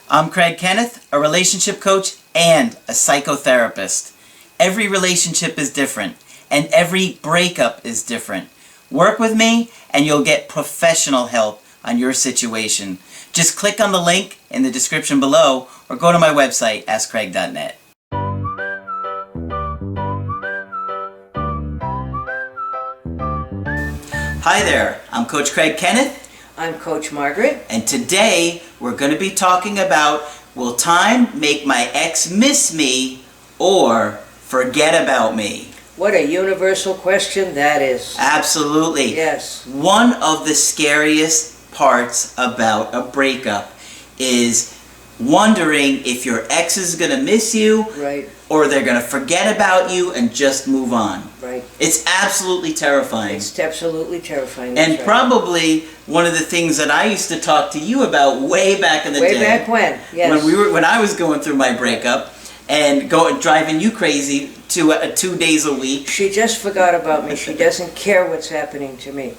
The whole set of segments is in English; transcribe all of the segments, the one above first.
I'm Kenneth, a relationship coach and a psychotherapist. Every relationship is different, and every breakup is different. Work with me, and you'll get professional help on your situation. Just click on the link in the description below, or go to my website, askcraig.net. Hi there, I'm Coach Kenneth. I'm Coach Margaret. And today we're going to be talking about, will time make my ex miss me or forget about me? What a universal question that is. Absolutely. Yes. One of the scariest parts about a breakup is wondering if your ex is going to miss you, right, or they're going to forget about you and just move on. Right. It's absolutely terrifying. It's absolutely terrifying. And right. probably one of the things that I used to talk to you about way back in the day. Way back when, yes. When I was going through my breakup and driving you crazy 2 days a week. She just forgot about me. She doesn't care what's happening to me.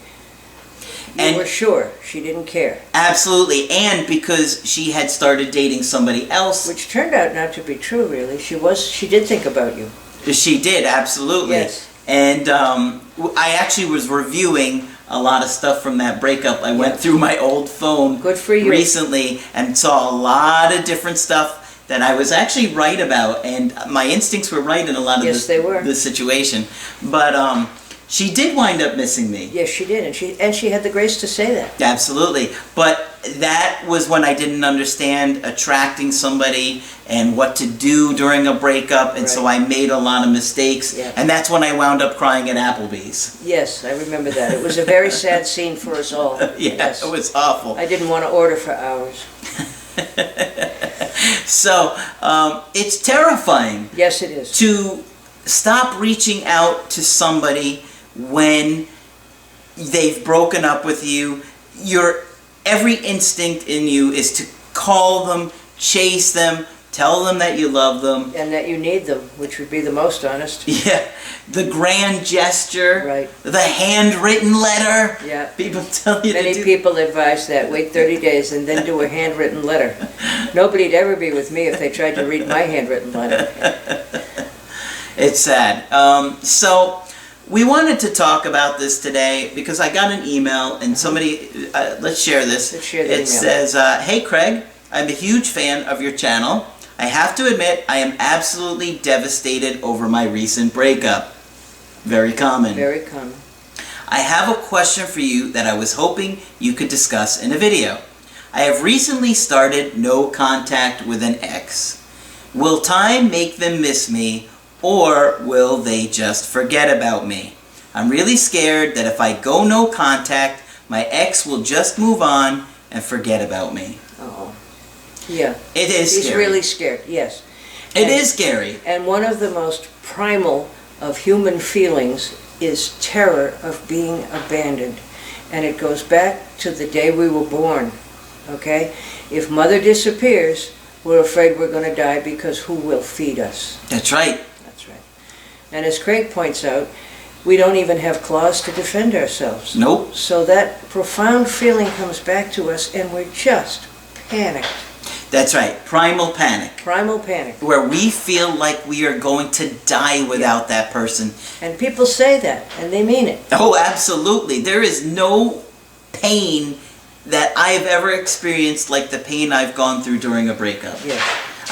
You were sure she didn't care. Absolutely, and because she had started dating somebody else. Which turned out not to be true, really. She did think about you. She did, absolutely. Yes. And I actually was reviewing a lot of stuff from that breakup. I went through my old phone Good for you. recently and saw a lot of different stuff that I was actually right about, and my instincts were right in a lot of the situation. But she did wind up missing me. Yes, she did, and she had the grace to say that. Absolutely. But that was when I didn't understand attracting somebody and what to do during a breakup, and so I made a lot of mistakes. Yeah. And that's when I wound up crying at Applebee's. Yes, I remember that. It was a very sad scene for us all. Yes. It was awful. I didn't want to order for hours. So, it's terrifying. Yes, it is. To stop reaching out to somebody when they've broken up with you. Every instinct in you is to call them, chase them, tell them that you love them. And that you need them, which would be the most honest. Yeah, the grand gesture, right. The handwritten letter. Yeah. People tell you Many people advise that. Wait 30 days and then do a handwritten letter. Nobody'd ever be with me if they tried to read my handwritten letter. It's sad. So we wanted to talk about this today because I got an email and somebody, let's share this. Let's share the email. It says, hey Craig, I'm a huge fan of your channel. I have to admit I am absolutely devastated over my recent breakup. Very common. Very common. I have a question for you that I was hoping you could discuss in a video. I have recently started no contact with an ex. Will time make them miss me, or will they just forget about me? I'm really scared that if I go no contact, my ex will just move on and forget about me. Oh, yeah. It is scary. He's really scared, yes. It is scary. And one of the most primal of human feelings is terror of being abandoned. And it goes back to the day we were born, okay? If mother disappears, we're afraid we're going to die because who will feed us? That's right. That's right. And as Craig points out, we don't even have claws to defend ourselves. Nope. So that profound feeling comes back to us and we're just panicked. That's right. Primal panic. Primal panic. Where we feel like we are going to die without that person. And people say that, and they mean it. Oh, absolutely. There is no pain that I've ever experienced like the pain I've gone through during a breakup. Yes.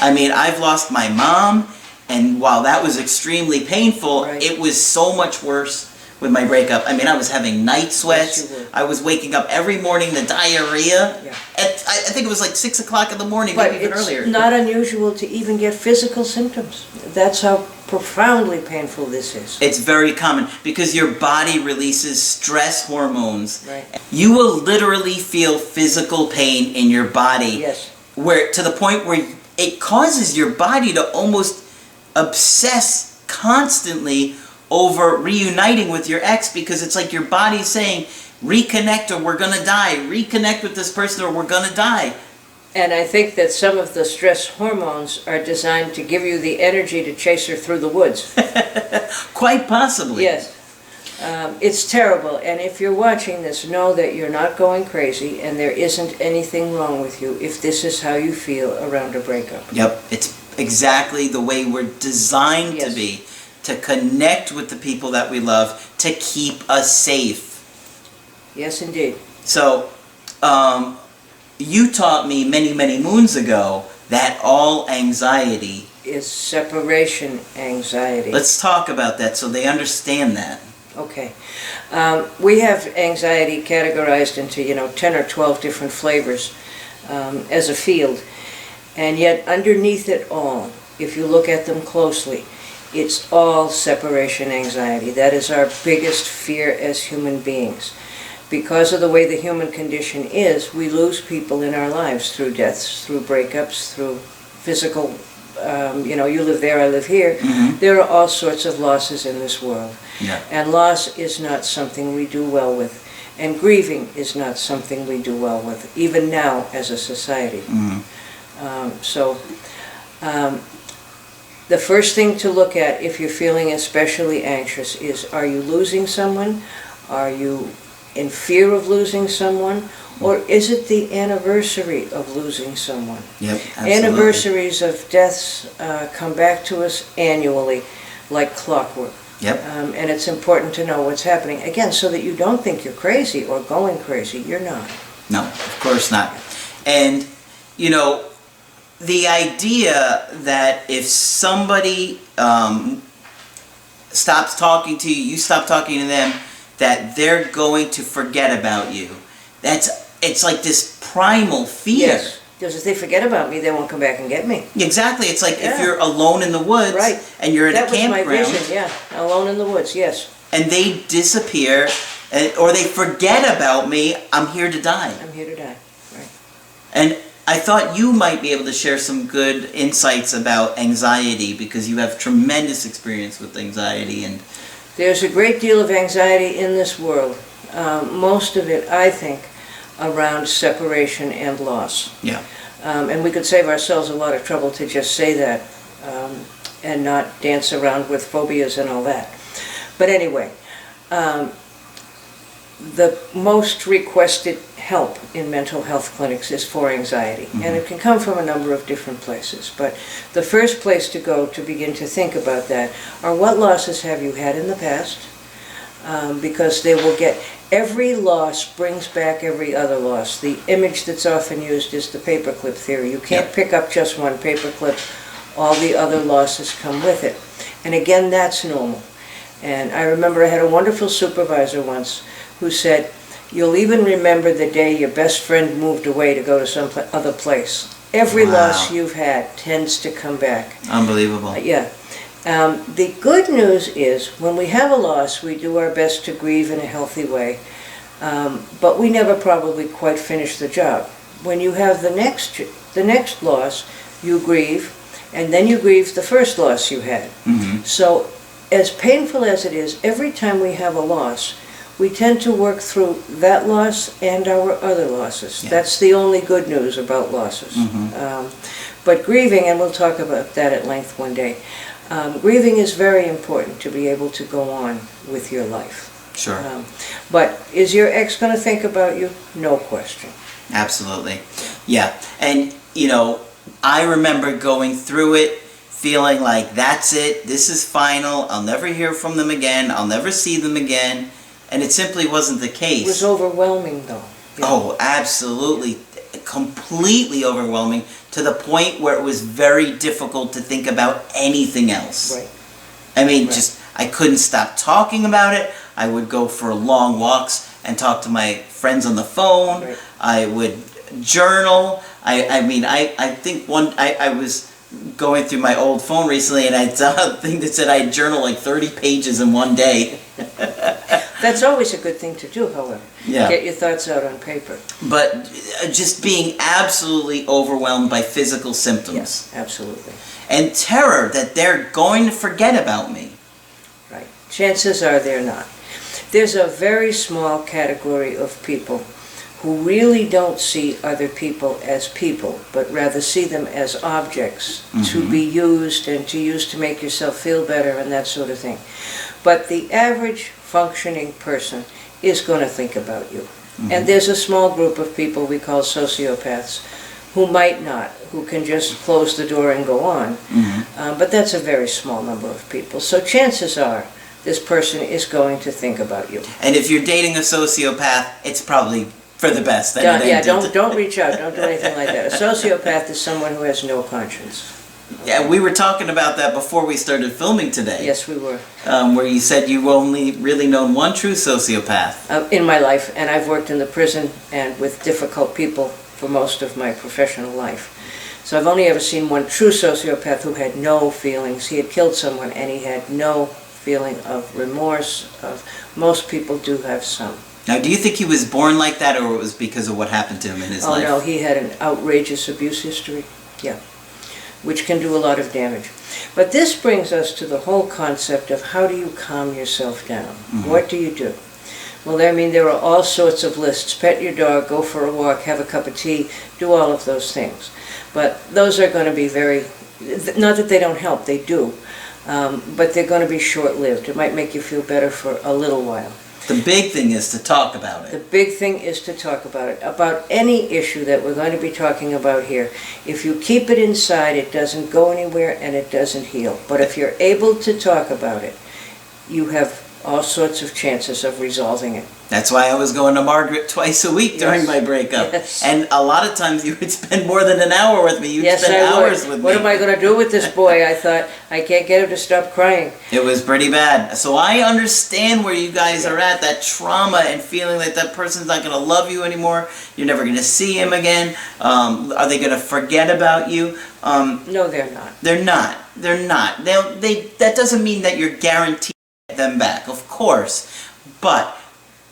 I mean, I've lost my mom, and while that was extremely painful, it was so much worse with my breakup. I mean, I was having night sweats. Yes, I was waking up every morning, the diarrhea. Yeah. I think it was like 6 o'clock in the morning, But maybe even earlier. it's not unusual to even get physical symptoms. That's how profoundly painful this is. It's very common because your body releases stress hormones. Right. You will literally feel physical pain in your body. Yes. Where to the point where it causes your body to almost obsess constantly over reuniting with your ex, because it's like your body's saying, reconnect or we're gonna die, reconnect with this person or we're gonna die. And I think that some of the stress hormones are designed to give you the energy to chase her through the woods. Quite possibly. Yes. It's terrible, and if you're watching this, know that you're not going crazy, and there isn't anything wrong with you if this is how you feel around a breakup. Yep, it's exactly the way we're designed to Yes. be, to connect with the people that we love, to keep us safe. Yes, indeed. So, you taught me many, many moons ago that all anxiety... Is separation anxiety. Let's talk about that so they understand that. Okay. We have anxiety categorized into, 10 or 12 different flavors as a field. And yet underneath it all, if you look at them closely, it's all separation anxiety. That is our biggest fear as human beings. Because of the way the human condition is, we lose people in our lives through deaths, through breakups, through physical, you live there, I live here. Mm-hmm. There are all sorts of losses in this world. Yeah. And loss is not something we do well with. And grieving is not something we do well with, even now as a society. Mm-hmm. The first thing to look at if you're feeling especially anxious is, are you losing someone? Are you in fear of losing someone? Or is it the anniversary of losing someone? Yep, absolutely. Anniversaries of deaths come back to us annually like clockwork. Yep. And it's important to know what's happening. Again, so that you don't think you're crazy or going crazy. You're not. No, of course not. And, the idea that if somebody stops talking to you, you stop talking to them, that they're going to forget about you. It's like this primal fear. Yes. Because if they forget about me, they won't come back and get me. Exactly. It's like Yeah. if you're alone in the woods, Right. and you're at a campground. That was my vision, yeah. Alone in the woods, yes. And they disappear, or they forget about me, I'm here to die. I'm here to die. Right. And I thought you might be able to share some good insights about anxiety, because you have tremendous experience with anxiety. And There's a great deal of anxiety in this world. Most of it, I think, around separation and loss. yeah. And we could save ourselves a lot of trouble to just say that and not dance around with phobias and all that. But anyway, the most requested help in mental health clinics is for anxiety. Mm-hmm. And it can come from a number of different places. But the first place to go to begin to think about that are, what losses have you had in the past? Because they will get... Every loss brings back every other loss. The image that's often used is the paperclip theory. You can't pick up just one paperclip. All the other losses come with it. And again, that's normal. And I remember I had a wonderful supervisor once who said, you'll even remember the day your best friend moved away to go to some other place. Every loss you've had tends to come back. Unbelievable. Yeah. The good news is, when we have a loss, we do our best to grieve in a healthy way, but we never probably quite finish the job. When you have the next loss, you grieve, and then you grieve the first loss you had. Mm-hmm. So, as painful as it is, every time we have a loss, we tend to work through that loss and our other losses. Yeah. That's the only good news about losses. Mm-hmm. But grieving, and we'll talk about that at length one day, grieving is very important to be able to go on with your life. Sure. But is your ex going to think about you? No question. Absolutely. Yeah. And, I remember going through it, feeling like, that's it, this is final, I'll never hear from them again, I'll never see them again. And it simply wasn't the case. It was overwhelming, though. Yeah. Oh, absolutely. Completely overwhelming, to the point where it was very difficult to think about anything else. Right. I mean, I couldn't stop talking about it. I would go for long walks and talk to my friends on the phone. Right. I would journal. I think I was going through my old phone recently, and I saw a thing that said I journal like 30 pages in one day. That's always a good thing to do, however. Yeah. Get your thoughts out on paper. But just being absolutely overwhelmed by physical symptoms. Yes, absolutely. And terror that they're going to forget about me. Right. Chances are they're not. There's a very small category of people who really don't see other people as people, but rather see them as objects to be used and to use to make yourself feel better and that sort of thing. But the average functioning person is going to think about you. And there's a small group of people we call sociopaths who might not, who can just close the door and go on. But that's a very small number of people. So chances are this person is going to think about you. And if you're dating a sociopath, it's probably for the best. Don't reach out. Don't do anything like that. A sociopath is someone who has no conscience. Yeah, we were talking about that before we started filming today. Yes, we were. Where you said you've only really known one true sociopath. In my life, and I've worked in the prison and with difficult people for most of my professional life. So I've only ever seen one true sociopath who had no feelings. He had killed someone and he had no feeling of remorse. Most people do have some. Now, do you think he was born like that, or it was because of what happened to him in his life? Oh no, he had an outrageous abuse history. Yeah. Which can do a lot of damage. But this brings us to the whole concept of how do you calm yourself down? What do you do? Well, there are all sorts of lists. Pet your dog, go for a walk, have a cup of tea, do all of those things. But those are going to be not that they don't help, they do, but they're going to be short-lived. It might make you feel better for a little while. The big thing is to talk about it. The big thing is to talk about it. About any issue that we're going to be talking about here. If you keep it inside, it doesn't go anywhere and it doesn't heal. But if you're able to talk about it, you have all sorts of chances of resolving it. That's why I was going to Margaret twice a week during my breakup. Yes. And a lot of times you would spend more than an hour with me. You'd spend hours with me. What am I going to do with this boy? I thought, I can't get him to stop crying. It was pretty bad. So I understand where you guys are at, that trauma and feeling like that person's not going to love you anymore. You're never going to see him again. Are they going to forget about you? No, they're not. They're not. They're not. That doesn't mean that you're guaranteed to get them back, of course. But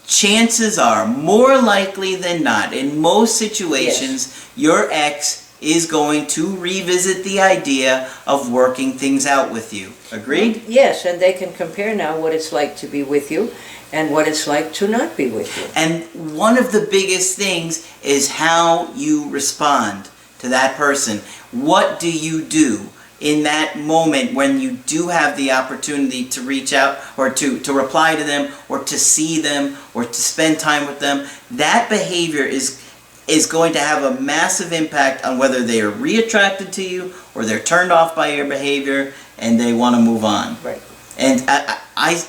chances are, more likely than not, in most situations, your ex is going to revisit the idea of working things out with you. Agreed? Yes, and they can compare now what it's like to be with you and what it's like to not be with you. And one of the biggest things is how you respond to that person. What do you do in that moment when you do have the opportunity to reach out or to reply to them or to see them or to spend time with them? That behavior is going to have a massive impact on whether they are reattracted to you or they're turned off by your behavior and they want to move on. Right. And I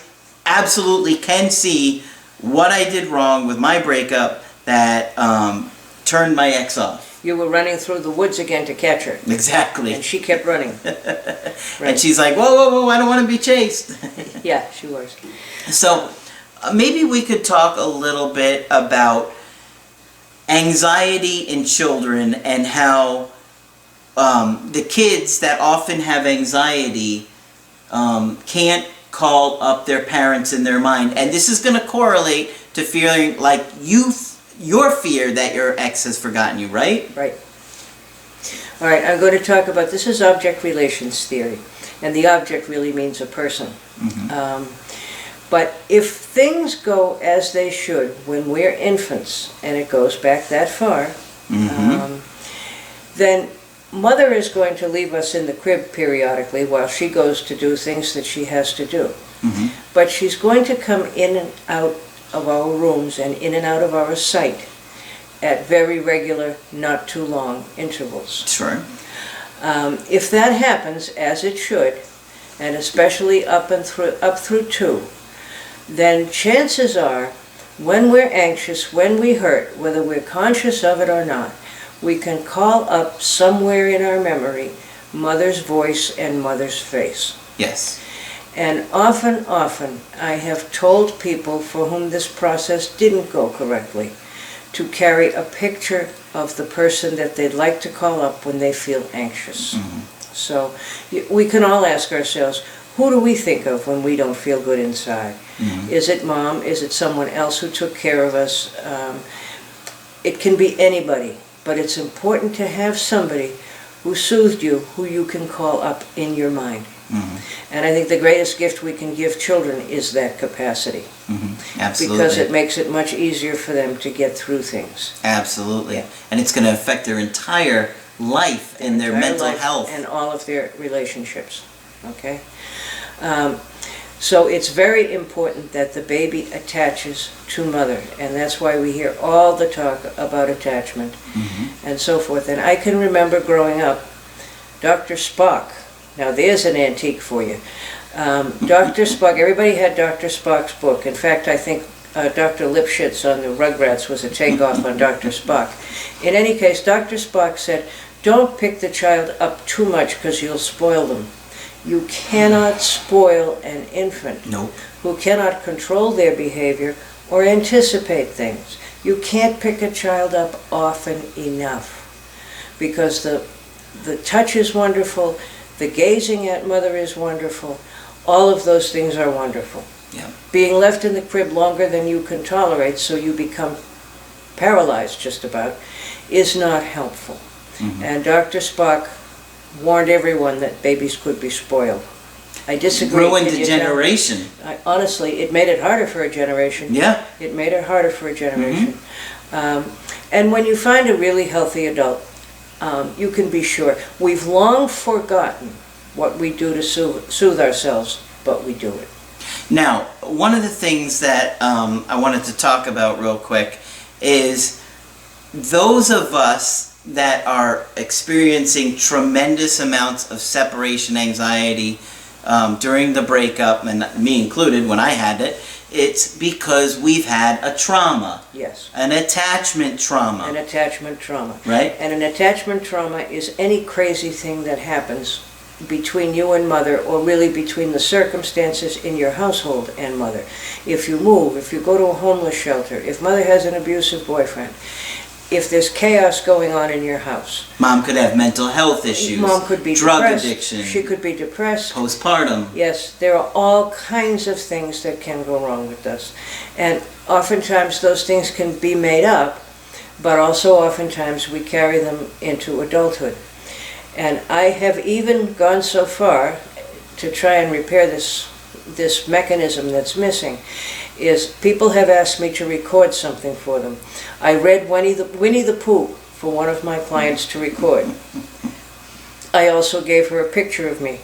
absolutely can see what I did wrong with my breakup that turned my ex off. You were running through the woods again to catch her. Exactly. And she kept running. Right. And she's like, whoa, whoa, whoa, I don't want to be chased. Yeah, she was. So maybe we could talk a little bit about anxiety in children and how the kids that often have anxiety can't call up their parents in their mind. And this is going to correlate to feeling like your fear that your ex has forgotten you, right? Right. All right, I'm going to talk about, this is object relations theory. And the object really means a person. But if things go as they should when we're infants, and it goes back that far, then mother is going to leave us in the crib periodically while she goes to do things that she has to do. But she's going to come in and out of our rooms and in and out of our sight at very regular, not too long intervals. Sure. If that happens, as it should, and especially up through 2, then chances are, when we're anxious, when we hurt, whether we're conscious of it or not, we can call up somewhere in our memory mother's voice and mother's face. Yes. And often, I have told people for whom this process didn't go correctly to carry a picture of the person that they'd like to call up when they feel anxious. So we can all ask ourselves, who do we think of when we don't feel good inside? Is it mom? Is it someone else who took care of us? It can be anybody, but it's important to have somebody who soothed you, who you can call up in your mind. And I think the greatest gift we can give children is that capacity. Absolutely. Because it makes it much easier for them to get through things. Absolutely. Yeah. And it's going to affect their entire life and their mental health. And all of their relationships. Okay? So it's very important that the baby attaches to mother, and that's why we hear all the talk about attachment and so forth. And I can remember growing up, Dr. Spock, now there's an antique for you. Dr. Spock, everybody had Dr. Spock's book. In fact, I think Dr. Lipschitz on the Rugrats was a takeoff on Dr. Spock. In any case, Dr. Spock said, don't pick the child up too much because you'll spoil them. You cannot spoil an infant who cannot control their behavior or anticipate things. You can't pick a child up often enough because the touch is wonderful, the gazing at mother is wonderful, all of those things are wonderful. Yeah. Being left in the crib longer than you can tolerate, so you become paralyzed just about, is not helpful. And Dr. Spock warned everyone that babies could be spoiled. I disagree. Ruined a generation. Honestly, it made it harder for a generation. Yeah. It made it harder for a generation. And when you find a really healthy adult, you can be sure. We've long forgotten what we do to soothe ourselves, but we do it. Now, one of the things that I wanted to talk about real quick is those of us that are experiencing tremendous amounts of separation anxiety during the breakup, and me included when I had it, it's because we've had a trauma. Yes. An attachment trauma. An attachment trauma. Right? And an attachment trauma is any crazy thing that happens between you and mother, or really between the circumstances in your household and mother. If you move, if you go to a homeless shelter, if mother has an abusive boyfriend, if there's chaos going on in your house. Mom could have mental health issues. Mom could be drug depressed. addiction. She could be depressed. Postpartum. Yes, there are all kinds of things that can go wrong with us. And oftentimes those things can be made up, but also oftentimes we carry them into adulthood. And I have even gone so far to try and repair this mechanism that's missing, is people have asked me to record something for them. I read Winnie the Pooh for one of my clients to record. I also gave her a picture of me.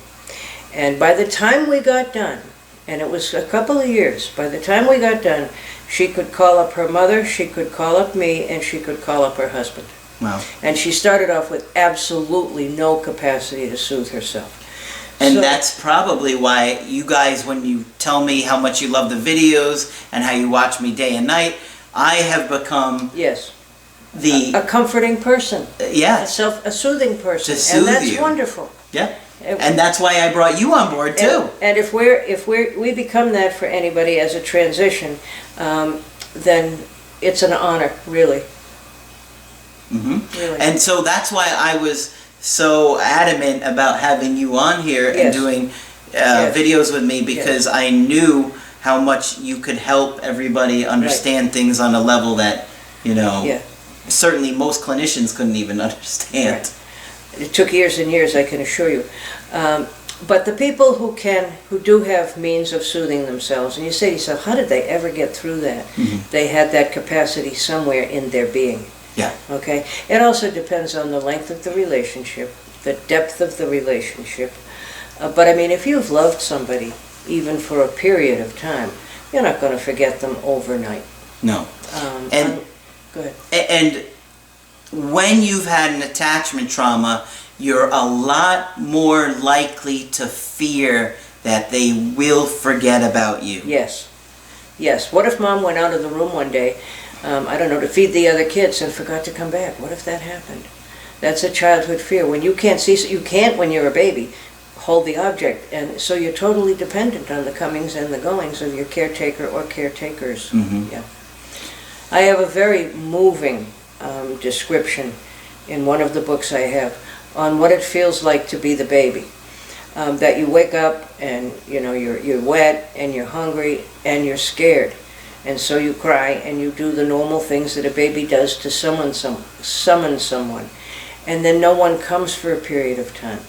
And by the time we got done, and it was a couple of years, by the time we got done, she could call up her mother, she could call up me, and she could call up her husband. Wow. And she started off with absolutely no capacity to soothe herself. And So- that's probably why you guys, when you tell me how much you love the videos and how you watch me day and night, I have become Yes. the A comforting person. yeah, A soothing person. To soothe and that's you. wonderful. yeah, and that's why I brought you on board too. And if we become that for anybody as a transition, then it's an honor, really. Really. And so that's why I was so adamant about having you on here and Yes. doing Yes. videos with me, because I knew how much you could help everybody understand things on a level that, you know, Yeah. certainly most clinicians couldn't even understand. Right. It took years and years, I can assure you. But the people who do have means of soothing themselves, and you say to yourself, how did they ever get through that? They had that capacity somewhere in their being. Yeah. Okay? It also depends on the length of the relationship, the depth of the relationship. But I mean, if you've loved somebody, even for a period of time, you're not going to forget them overnight. No. And go ahead. And when you've had an attachment trauma, you're a lot more likely to fear that they will forget about you. Yes. Yes. What if mom went out of the room one day, I don't know, to feed the other kids and forgot to come back? What if that happened? That's a childhood fear. When you can't see, you can't, when you're a baby, hold the object. And so you're totally dependent on the comings and the goings of your caretaker or caretakers. Yeah. I have a very moving description in one of the books I have on what it feels like to be the baby. That you wake up and you're wet and you're hungry and you're scared, and so you cry and you do the normal things that a baby does to summon someone, and then no one comes for a period of time,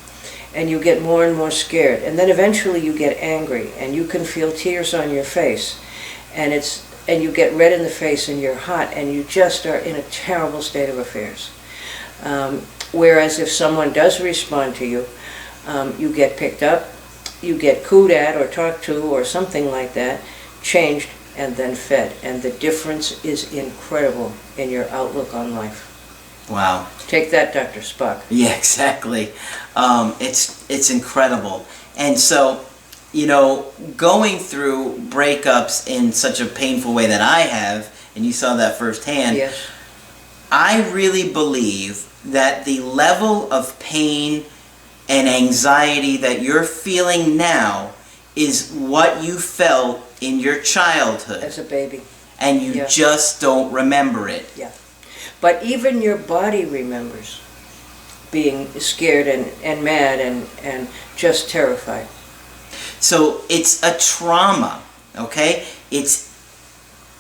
and you get more and more scared, and then eventually you get angry and you can feel tears on your face, and you get red in the face and you're hot and you just are in a terrible state of affairs. Whereas if someone does respond to you, you get picked up you get cooed at or talked to or something like that, changed and then fed. And the difference is incredible in your outlook on life. Wow. Take that, Dr. Spock. Yeah, exactly. It's incredible. And so, you know, going through breakups in such a painful way that I have, and you saw that firsthand, Yes. I really believe that the level of pain and anxiety that you're feeling now is what you felt in your childhood. As a baby. And you just don't remember it. Yeah. But even your body remembers being scared and mad and just terrified. So it's a trauma, okay? It's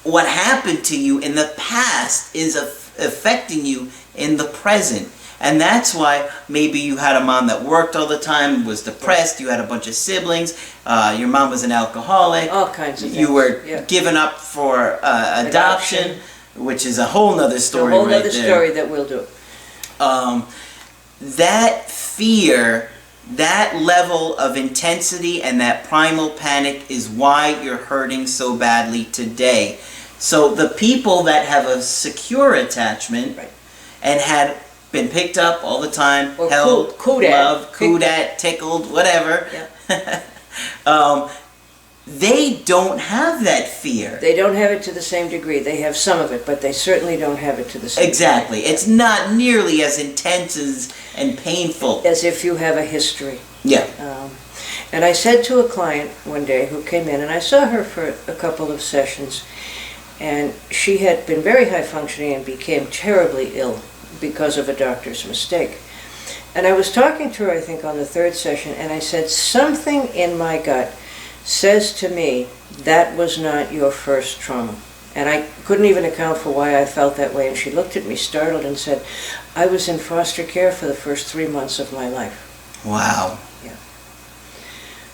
what happened to you in the past is affecting you in the present. And that's why maybe you had a mom that worked all the time, was depressed, you had a bunch of siblings, your mom was an alcoholic. All kinds of things. You were given up for adoption, which is a whole nother story right there. A whole other story that we'll do. That fear, that level of intensity and that primal panic is why you're hurting so badly today. So the people that have a secure attachment and had been picked up all the time, or held, cooed loved, cooed at, tickled, whatever, they don't have that fear. They don't have it to the same degree. They have some of it, but they certainly don't have it to the same Exactly. degree. It's not nearly as intense and painful. As if you have a history. Yeah. And I said to a client one day who came in, and I saw her for a couple of sessions, and she had been very high functioning and became terribly ill because of a doctor's mistake. And I was talking to her, I think, on the third session, and I said, something in my gut says to me, that was not your first trauma. And I couldn't even account for why I felt that way. And she looked at me startled and said, I was in foster care for the first 3 months of my life. Wow. Yeah.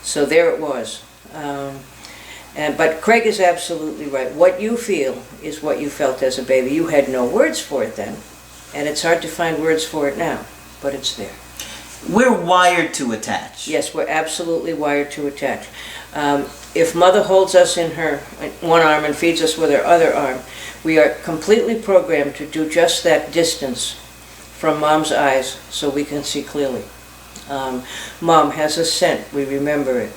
So there it was. But Craig is absolutely right. What you feel is what you felt as a baby. You had no words for it then. And it's hard to find words for it now, but it's there. We're wired to attach. Yes, we're absolutely wired to attach. If mother holds us in her one arm and feeds us with her other arm, we are completely programmed to do just that distance from mom's eyes so we can see clearly. Mom has a scent, we remember it.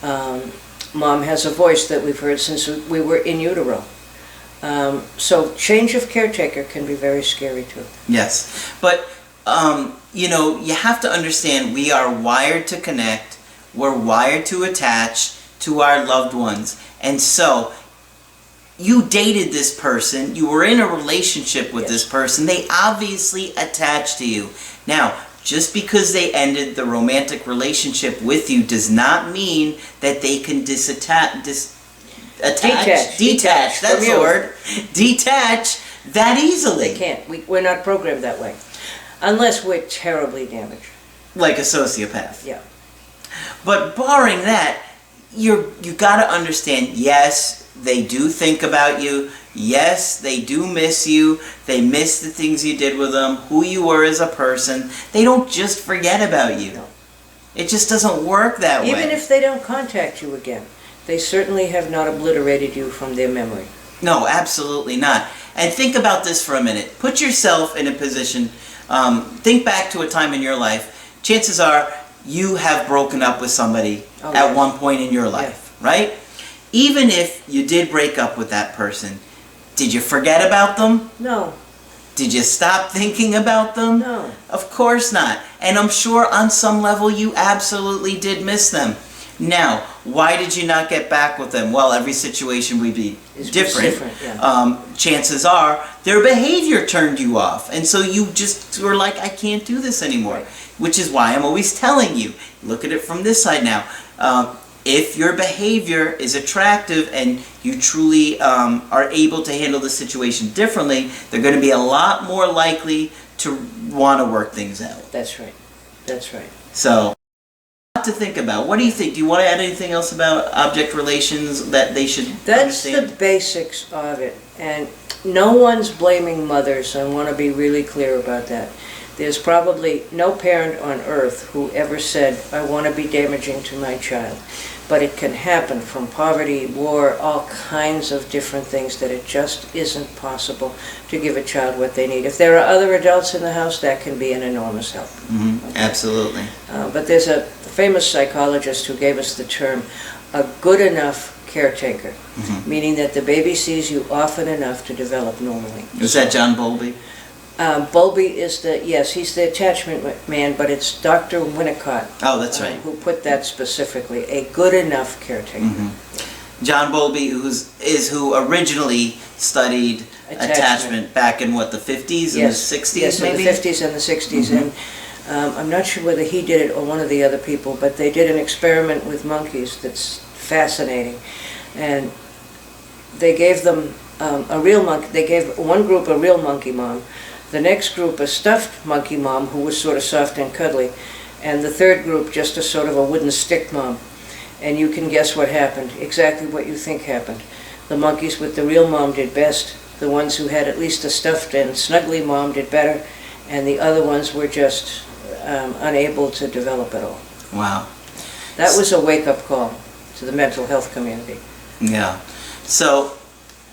Mom has a voice that we've heard since we were in utero. So change of caretaker can be very scary too. Yes, but you know, you have to understand we are wired to connect, we're wired to attach to our loved ones. And so you dated this person, you were in a relationship with this person, they obviously attached to you. Now, just because they ended the romantic relationship with you does not mean that they can detach, that's the word, detach that easily. They can't. We're not programmed that way. Unless we're terribly damaged. Like a sociopath. Yeah. But barring that, you got to understand, yes, they do think about you. Yes, they do miss you. They miss the things you did with them, who you were as a person. They don't just forget about you. No. It just doesn't work that way. Even if they don't contact you again, they certainly have not obliterated you from their memory. No, absolutely not. And think about this for a minute. Put yourself in a position, think back to a time in your life. Chances are you have broken up with somebody at one point in your life, right? Even if you did break up with that person, did you forget about them? No. Did you stop thinking about them? No. Of course not. And I'm sure on some level you absolutely did miss them. Now, why did you not get back with them? Well, every situation would be different. Chances are their behavior turned you off. And so you just were like, I can't do this anymore. Right. Which is why I'm always telling you, look at it from this side now. If your behavior is attractive and you truly are able to handle the situation differently, they're going to be a lot more likely to want to work things out. That's right. That's right. So, a lot to think about. What do you think? Do you want to add anything else about object relations that they should understand? That's the basics of it. And no one's blaming mothers. I want to be really clear about that. There's probably no parent on earth who ever said, I want to be damaging to my child. But it can happen from poverty, war, all kinds of different things, that it just isn't possible to give a child what they need. If there are other adults in the house, that can be an enormous help. Mm-hmm. Okay. Absolutely. But there's a famous psychologist who gave us the term, a good enough caretaker, Mm-hmm. meaning that the baby sees you often enough to develop normally. Was that John Bowlby? Bowlby is he's the attachment man, but it's Dr. Winnicott. Oh, that's right. Who put that specifically, a good enough caretaker. Mm-hmm. John Bowlby, who originally studied attachment back in what, the 50s and the 60s, yes, maybe? the 50s and the 60s, Mm-hmm. and I'm not sure whether he did it or one of the other people, but they did an experiment with monkeys that's fascinating, and they gave them a real monkey. They gave one group a real monkey mom, the next group a stuffed monkey mom who was sort of soft and cuddly, and the third group just a sort of a wooden stick mom. And you can guess what happened, exactly what you think happened. The monkeys with the real mom did best, the ones who had at least a stuffed and snuggly mom did better, and the other ones were just unable to develop at all. Wow. That was a wake-up call to the mental health community. Yeah. So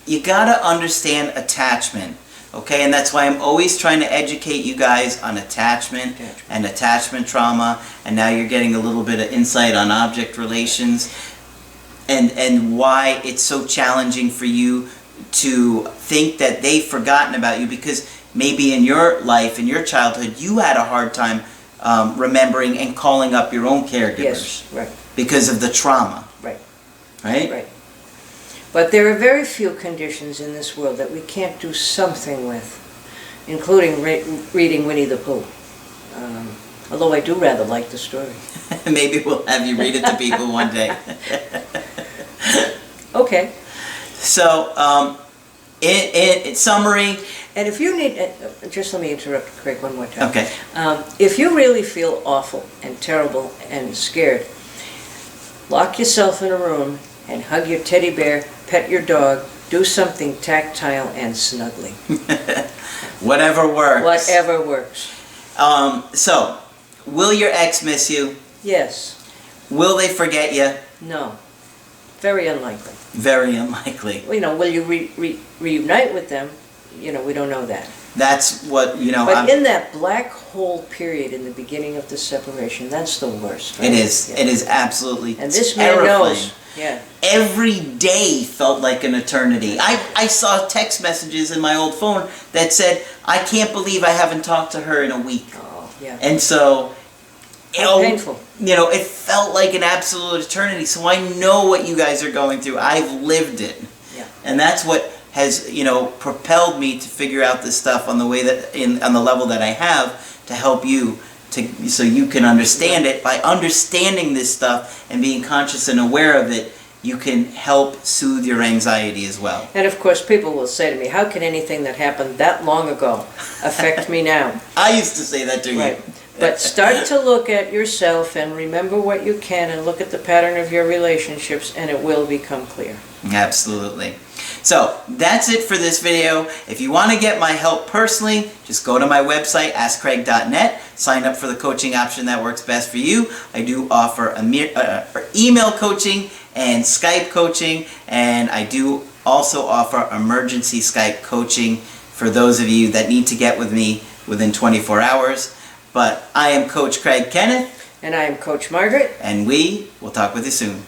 you gotta understand attachment, okay? And that's why I'm always trying to educate you guys on attachment and attachment trauma, and now you're getting a little bit of insight on object relations and why it's so challenging for you to think that they've forgotten about you, because maybe in your life, in your childhood, you had a hard time remembering and calling up your own caregivers. Yes, right. Because of the trauma. Right. Right? Right. But there are very few conditions in this world that we can't do something with, including reading Winnie the Pooh. Although I do rather like the story. Maybe we'll have you read it to people one day. Okay. So, in summary... And if you need, just let me interrupt Craig one more time. Okay. If you really feel awful and terrible and scared, lock yourself in a room and hug your teddy bear, pet your dog, do something tactile and snuggly. Whatever works. Whatever works. So, will your ex miss you? Yes. Will they forget you? No. Very unlikely. Very unlikely. Well, will you reunite with them? We don't know that. That's what, But in that black hole period in the beginning of the separation, that's the worst. Right? It is. Yeah. It is absolutely And this terrifying. man knows. Yeah. Every day felt like an eternity. I saw text messages in my old phone that said, I can't believe I haven't talked to her in a week. Oh, yeah. And so, painful. It felt like an absolute eternity. So I know what you guys are going through. I've lived it. Yeah. And that's what has, propelled me to figure out this stuff on the way on the level that I have to help you so you can understand it. By understanding this stuff and being conscious and aware of it, you can help soothe your anxiety as well. And of course, people will say to me, how can anything that happened that long ago affect me now? I used to say that to you. Right. But start to look at yourself and remember what you can and look at the pattern of your relationships, and it will become clear. Absolutely. So that's it for this video. If you want to get my help personally, just go to my website, askcraig.net, sign up for the coaching option that works best for you. I do offer email coaching and Skype coaching, and I do also offer emergency Skype coaching for those of you that need to get with me within 24 hours. But I am Coach Craig Kenneth. And I am Coach Margaret. And we will talk with you soon.